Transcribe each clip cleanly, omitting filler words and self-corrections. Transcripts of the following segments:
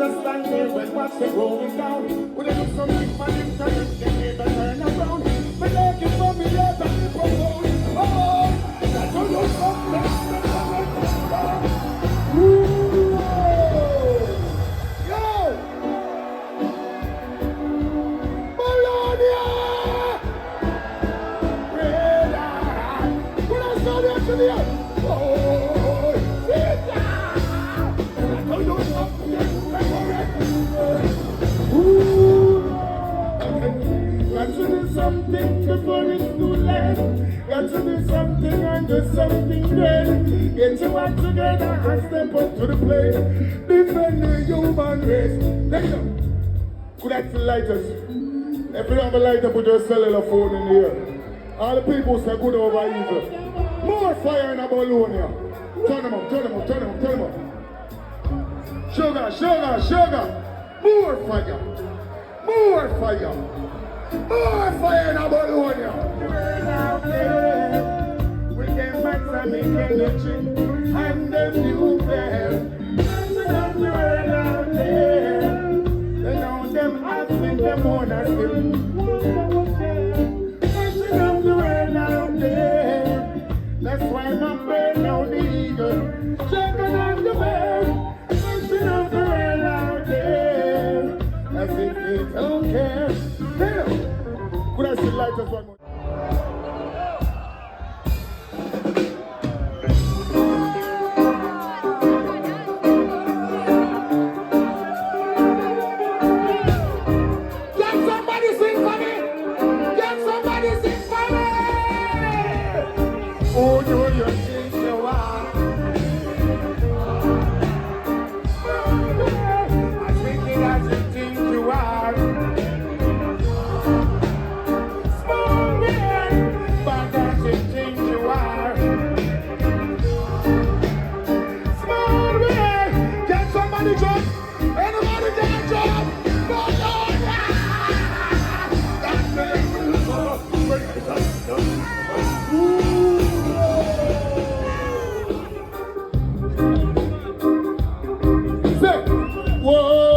just stand there and watch them going down. When they do something for them, they never turn around. But like it for me, let them propose. Oh, that's all you something. Yo! Bologna! When I saw the actually, oh, got to do something before it's too late. Got to do something and do something great. Get your act together and step up to the plate. Defend the human race. There you go. Could I see lighters? If you don't have a lighter, put your cellular phone in the air. All the people say good over evil. Mooore Fyah in Bologna. Turn them up, turn them up, turn them up, turn them up. Sugar, sugar, sugar. Mooore Fyah. Mooore Fyah. Mooore Fyah in Bologna. Out there with them maximum energy and them new there. Out there, they know them asking them on us. Out there, that's why my bird now the eagle. Checking out the bird. Out there out there, as if they don't care. Damn! Could I see lighters one more? Can somebody sing for me? Can somebody sing for me? Oh, do you think you are? As you think you are. Small man, but as you think you are. Small man, can somebody jump? Anybody can jump? Bologna! That's the say, whoa.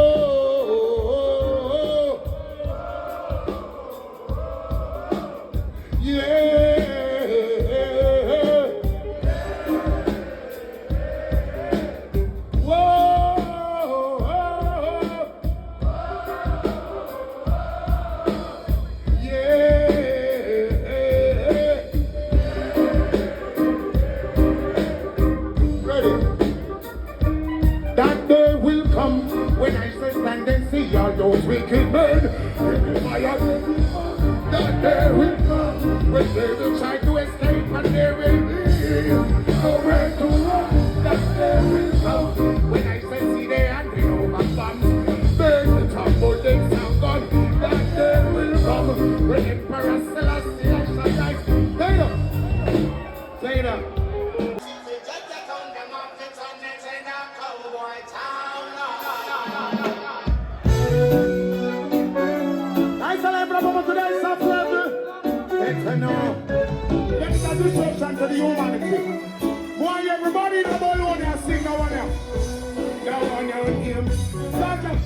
That day will come when I shall stand and see all those wicked men in the fire. That day will come when they will try to escape and there will be nowhere to run. That day will come when I shall see the angry over bombs. Burn the tumble, they sound gone. That day will come when Emperor Selassie shall die. Say it up. Say it up. Today's soft level. It's a no. Let's do something to the humanity. Boy, everybody in the Bologna sing now one here. Now one here with him. Start up.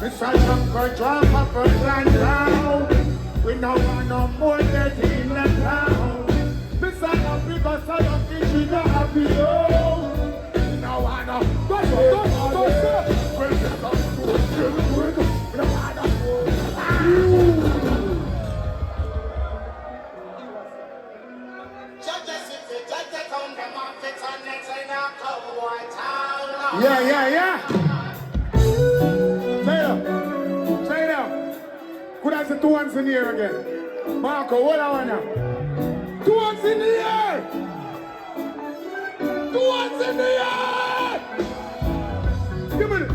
Mr. Shango, drop up a plan now. We don't want no more dirty in the town. Besides the because I don't think we don't have to go. We don't want no. Go. We'll get up to it. We don't want no. Yeah. Say it out. Could I say 2 hands in the air again? Marco, what I want now? 2 hands in the air! 2 hands in the air! Give me it!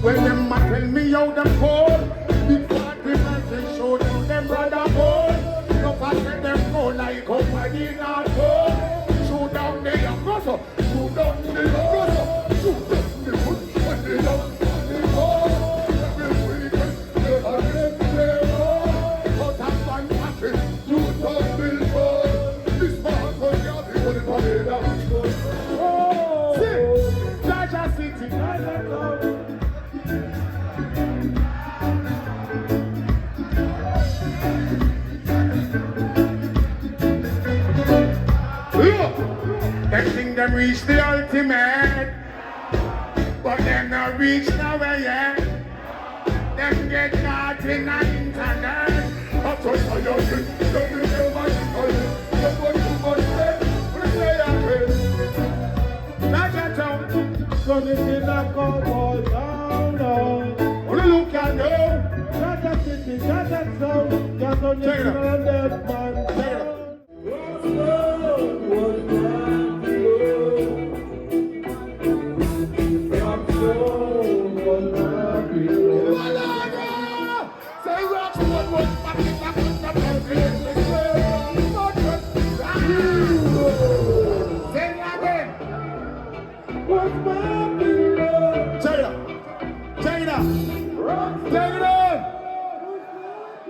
Well, them might tell me how them fall. Before the message show them brother fall. not reach nowhere yet. Them get caught in the internet. I told you, don't be so much for you. Don't want too much left. What do you say, I not that town. So this is a cowboy town, no. What do you look at, no? Not that city, not that town. Just on the dead man.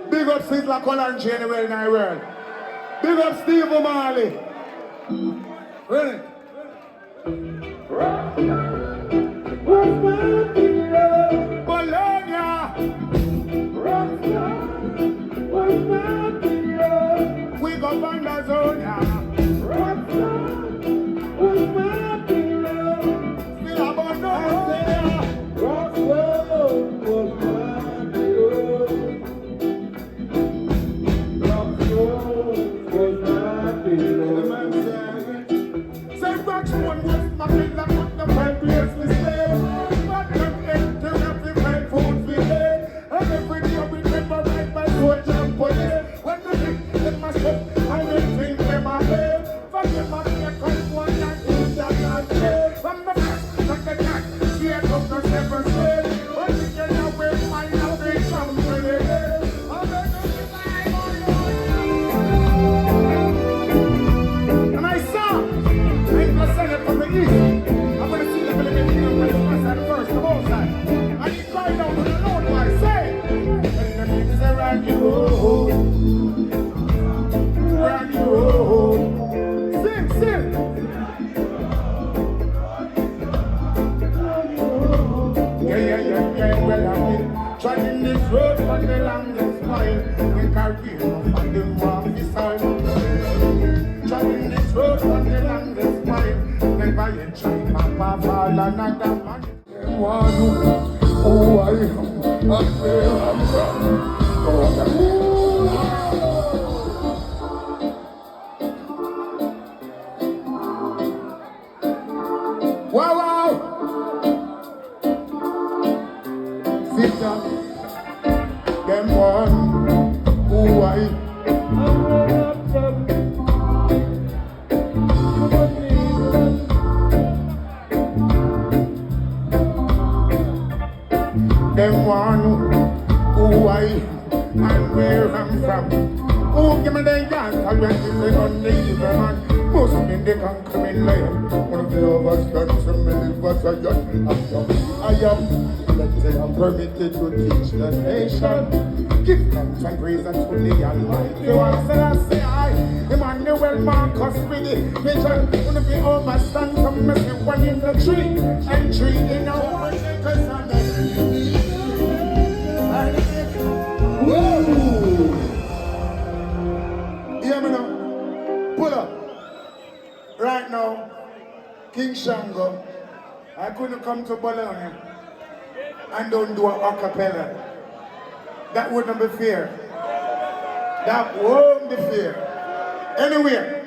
Big up Sizzla Colange anywhere in the world. Big up Steve O'Malley. Really? Bologna. We go Banda Zona. Still about Trying this road for the longest while. We carry on for the warm desire. Trying this road for the longest while. Never yet try Papa fall another man. One who I am and where I'm from. Wow, wow! Them one who I them one who I and where I'm from. Who give me the dance when you say on the evil man. Most men they can come in lion. One of the lovers done to me was a young. I am. Let's say I'm permitted to teach the nation. Give thanks and praise unto the Almighty. You want to say I, Emmanuel Marcus with the vision. Wanna be overstand from me, one in the tree. And tree in our shakers and the whoa! Hear me now. Pull up. Right now, King Shango, I couldn't come to Bologna and don't do a acapella. That wouldn't be fair. That won't be fair. Anyway,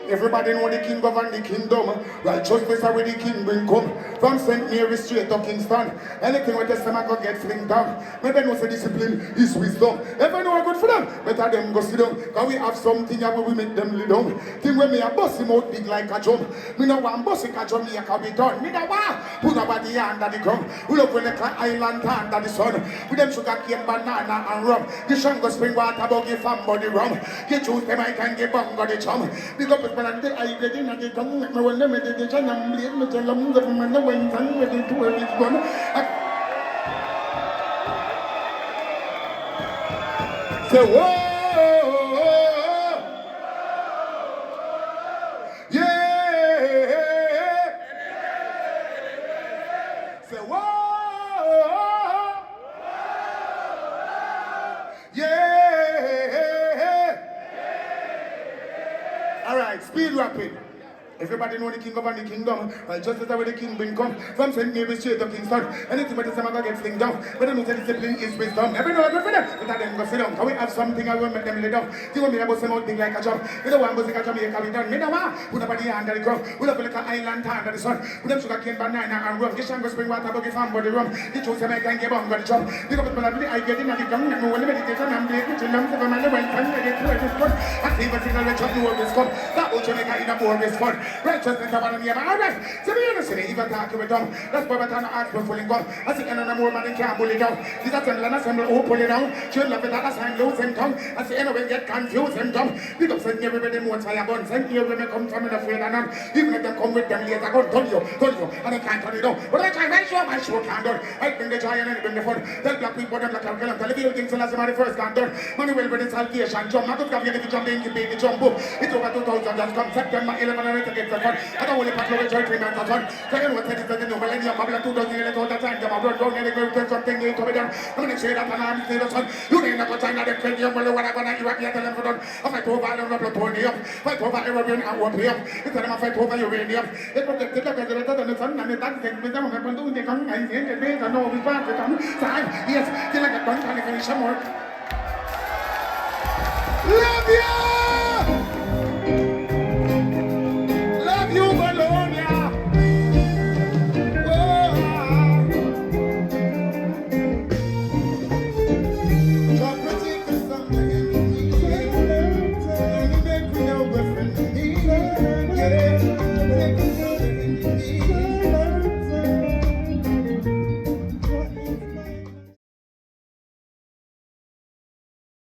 everybody know the king govern the kingdom. Righteousness are where the king bring come. From St. Mary straight to Kingston. Anything with the stomach go get flinged down. Maybe know say discipline is wisdom. Ever know a good for them? Better them go sit down. Cause we have something where we make them lay down. Thing when me a bust him out big like a drum. Me no want bust it a drum me a can be done. Me no want put nobody under the ground. We look when the island under the sun. With them sugar cane, banana and rum. The Shango spring water buggy from body rum. Get juice them I can get bunga the chum. Big up with the I get in at the tongue, me when them did the jam, and bleed me tell them that when the wind and ready to where it's gone. Say, whoa, yeah. Say, whoa, yeah. All right, speed rapping. Everybody know the king of the kingdom. Just as how the king bring come from St. Mary's straight to Kingston. Anything but the summer get fling down. But the music discipline is wisdom. Every know good for them. Without them go sit down. Can we have something I will make them lay down? You want me about some old thing like a job. You know what music a Jamaica we done. Me know what? Put nobody under the ground. We love like an island under the sun. With them sugar cane banana and rum. Get Shango spring water buggy farm body rum. The choose to make and get on the job. Pick up people I get in and the gun. And when the meditation and the kitchen lumps of a man when can get to it is fun. I see the signal which you always come. That will Jamaica in a more is fun. Righteousness of an year. Alright. So we understand even talking with them. That's why we're trying to ask for fully gone. I see another more man can't pull it down. This assembly and assembly who pull it down. She'll love it that assign lose him tongue. I see anyway get confused him tongue. Pick up send everybody more fire gun. Send you when they come from in a field and even if they come with them later, go tell you. And I can't turn it down. But I try my show can't done. I bring the giant and bring the fun. Tell black people them like I'll kill them. Tell the real things last time the first can't done. Money will bring the salvation jump. Not to have you if you jump in, you pay the jump book. It's over 2000 just come September 11 and I get the fun. I don't want to pass over 3 months of fun. So you know what it is the new millennium of 2000 years all the time. Them are going and they go to something new to be done. I'm going to say that and I'm saying the sun. You ain't never trying to defend you. Well, what I'm going to do, I'm going to done. I fight over plutonium. Fight over Arabian and opium. It's time I fight over uranium. It protected the president and the sun and the dancing with them. I'm doing the gun and the base and all we back to come. Time, yes, till I get done, can I finish some work? Love you!